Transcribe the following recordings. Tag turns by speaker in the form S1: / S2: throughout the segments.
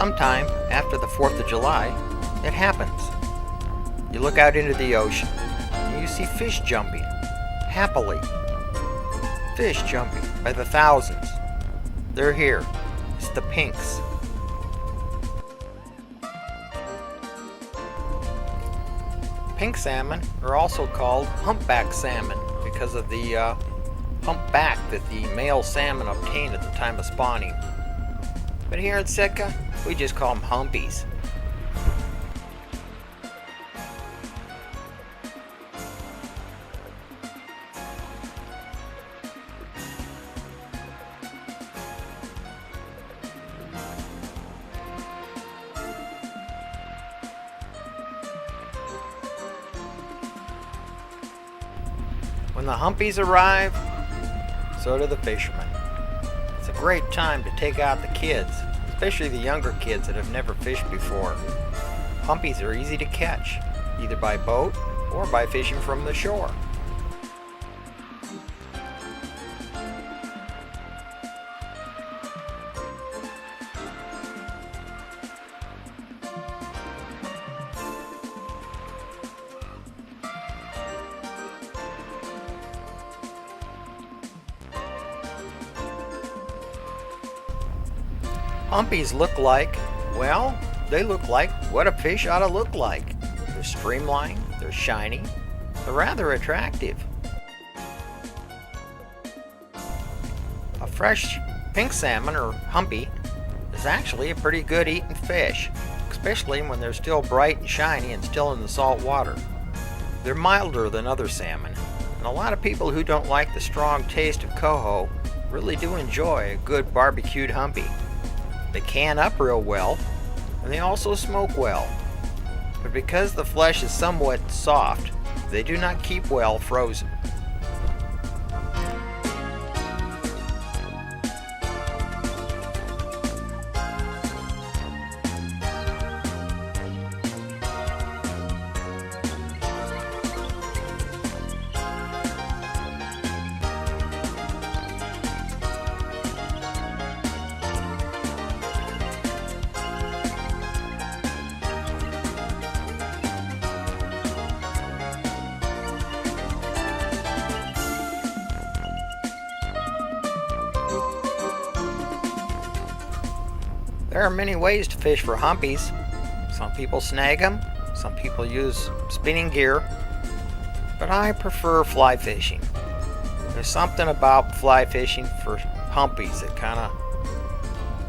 S1: sometime after the 4th of July, it happens. You look out into the ocean and you see fish jumping, happily. Fish jumping by the thousands. They're here. It's the pinks. Pink salmon are also called humpback salmon because of the humpback that the male salmon obtain at the time of spawning. But here at Sitka, we just call them humpies. When the humpies arrive, so do the fishermen. It's a great time to take out the kids, especially the younger kids that have never fished before. Humpies are easy to catch, either by boat or by fishing from the shore. Humpies look like, well, they look like what a fish ought to look like. They're streamlined, they're shiny, they're rather attractive. A fresh pink salmon or humpy is actually a pretty good eating fish, especially when they're still bright and shiny and still in the salt water. They're milder than other salmon, and a lot of people who don't like the strong taste of coho really do enjoy a good barbecued humpy. They can up real well, and they also smoke well. But because the flesh is somewhat soft, they do not keep well frozen. There are many ways to fish for humpies. Some people snag them, some people use spinning gear, but I prefer fly fishing. There's something about fly fishing for humpies that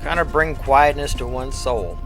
S1: kind of bring quietness to one's soul.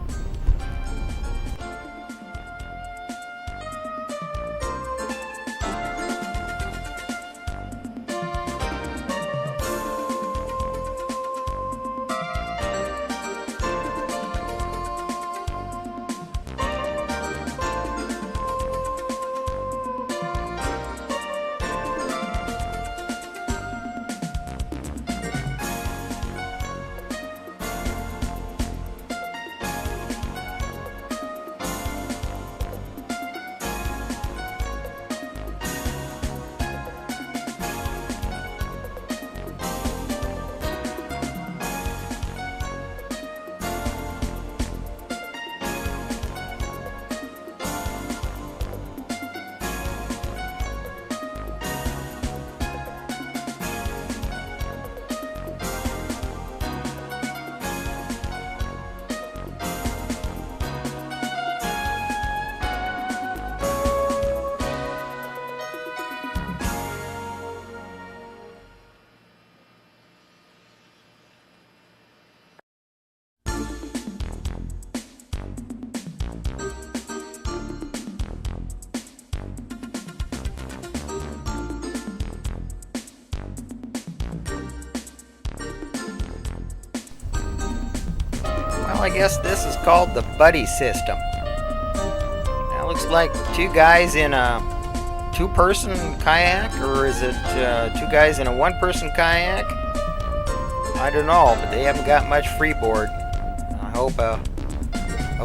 S1: Well, I guess this is called the buddy system. Now it looks like two guys in a two-person kayak, or is it two guys in a one-person kayak? I don't know, but they haven't got much freeboard. I hope a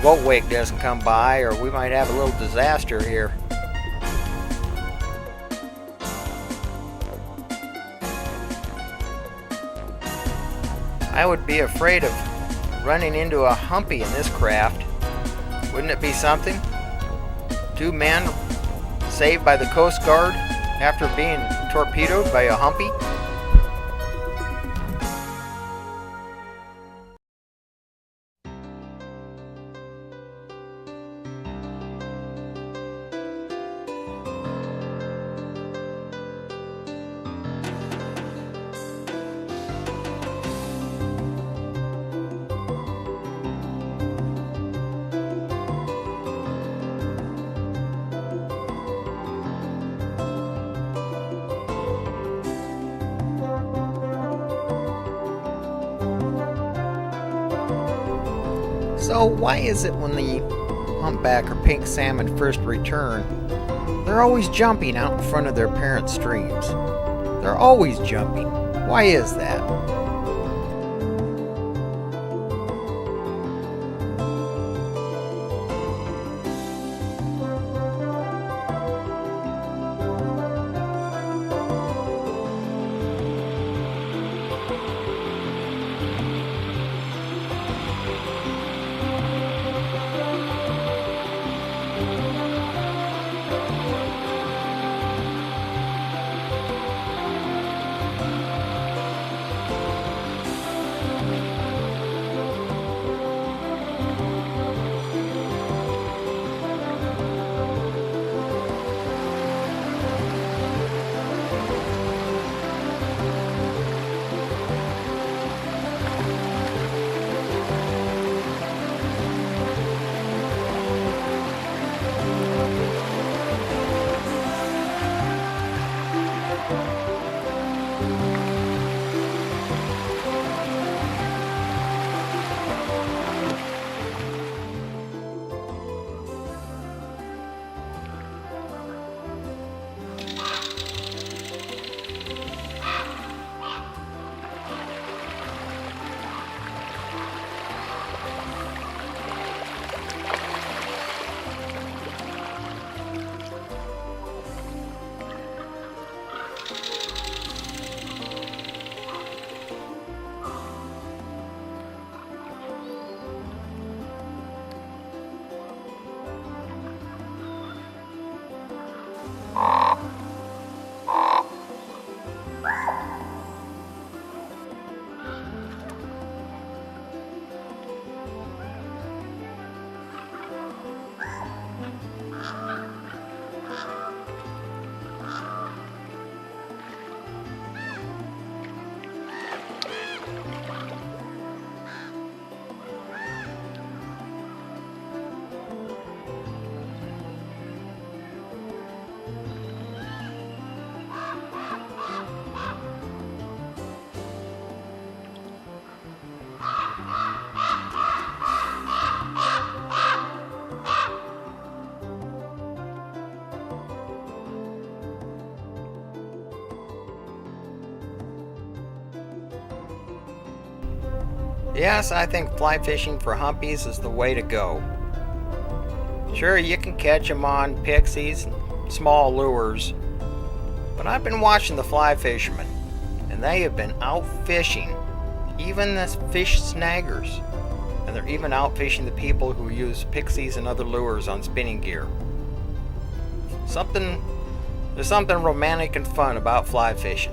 S1: boat wake doesn't come by, or we might have a little disaster here. I would be afraid of running into a humpy in this craft. Wouldn't it be something? 2 men saved by the Coast Guard after being torpedoed by a humpy? So why is it when the humpback or pink salmon first return, they're always jumping out in front of their parent streams? They're always jumping. Why is that? Yes, I think fly fishing for humpies is the way to go. Sure, you can catch them on pixies and small lures, but I've been watching the fly fishermen, and they have been out fishing even the fish snaggers, and they're even out fishing the people who use pixies and other lures on spinning gear. There's something romantic and fun about fly fishing.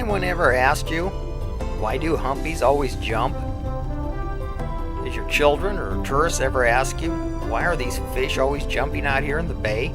S1: Anyone ever asked you, why do humpies always jump? Has your children or tourists ever ask you, why are these fish always jumping out here in the bay?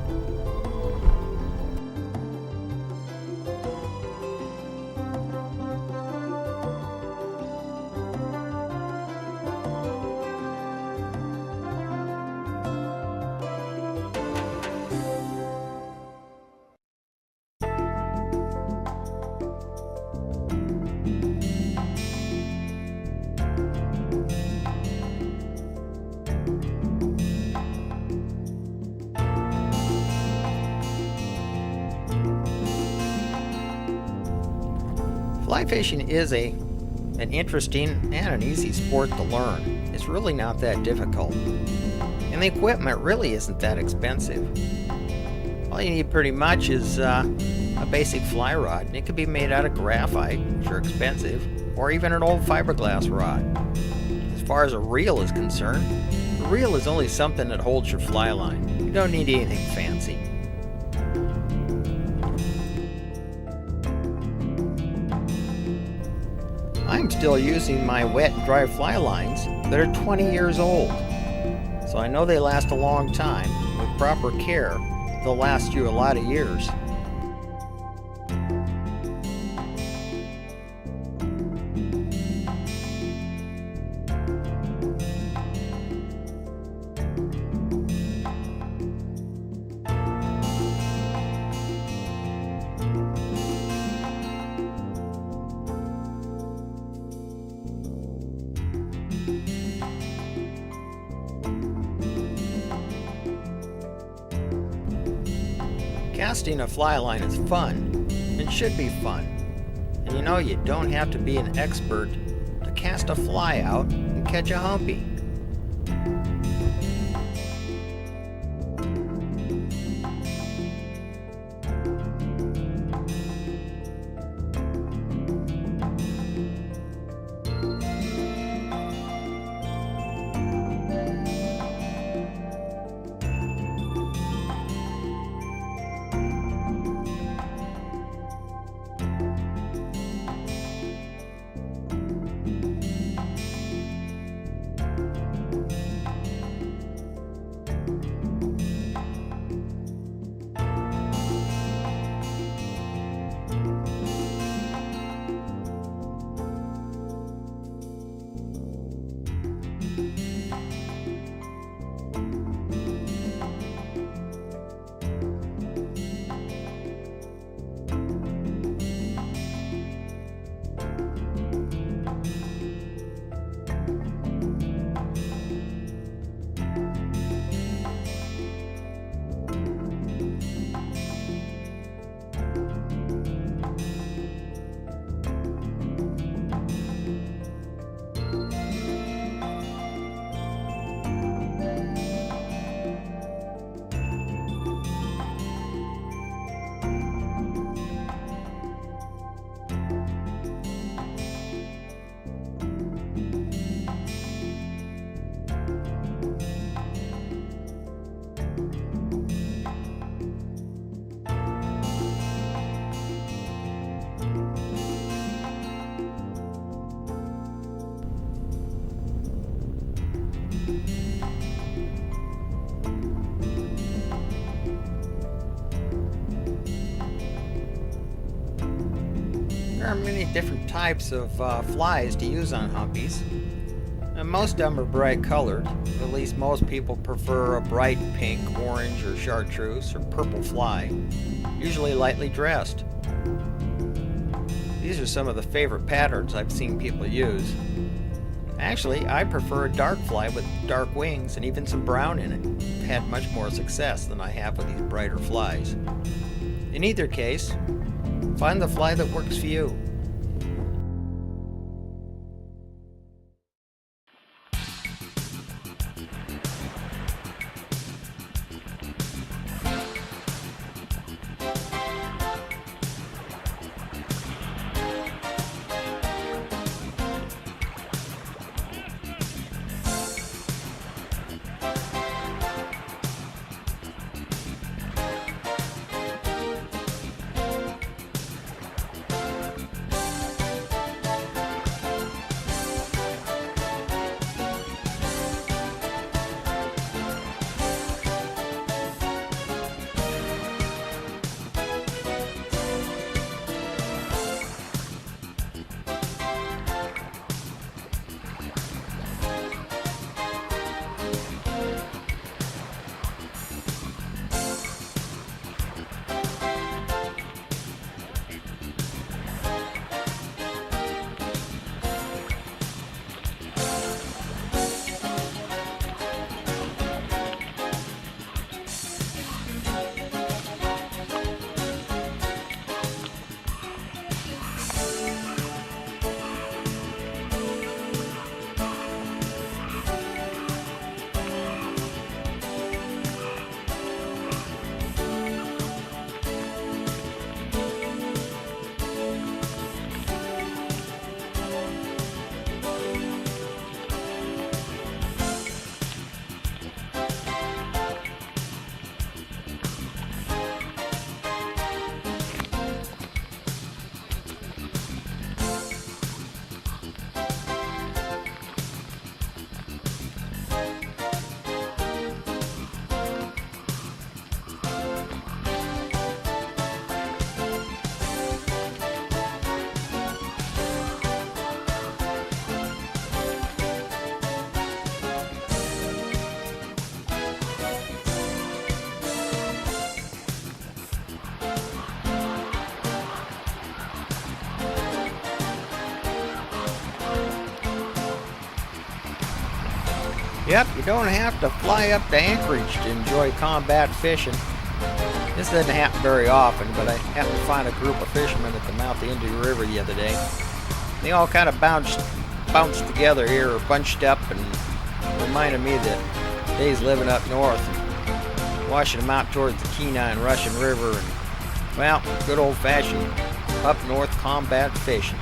S1: Fly fishing is an interesting and an easy sport to learn. It's really not that difficult. And the equipment really isn't that expensive. All you need pretty much is a basic fly rod. And it could be made out of graphite, which are expensive, or even an old fiberglass rod. As far as a reel is concerned, a reel is only something that holds your fly line. You don't need anything fancy. I'm still using my wet and dry fly lines that are 20 years old. So I know they last a long time. With proper care, they'll last you a lot of years. Casting a fly line is fun, and should be fun. And you know, you don't have to be an expert to cast a fly out and catch a humpy. There are many different types of flies to use on humpies. And most of them are bright colored. At least most people prefer a bright pink, orange, or chartreuse or purple fly, usually lightly dressed. These are some of the favorite patterns I've seen people use. Actually, I prefer a dark fly with dark wings and even some brown in it. I've had much more success than I have with these brighter flies. In either case, find the fly that works for you. Yep, you don't have to fly up to Anchorage to enjoy combat fishing. This doesn't happen very often, but I happened to find a group of fishermen at the mouth of the Indian River the other day. They all kind of bounced together here, or bunched up, and reminded me that days living up north and washing them out towards the Kenai and Russian River, and, well, good old-fashioned up north combat fishing.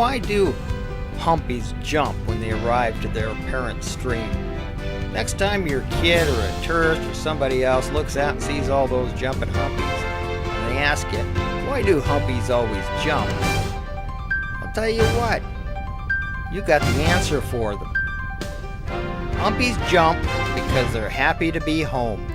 S1: why do humpies jump when they arrive to their parent stream? Next time your kid or a tourist or somebody else looks out and sees all those jumping humpies, and they ask you, why do humpies always jump? I'll tell you what, you got the answer for them. Humpies jump because they're happy to be home.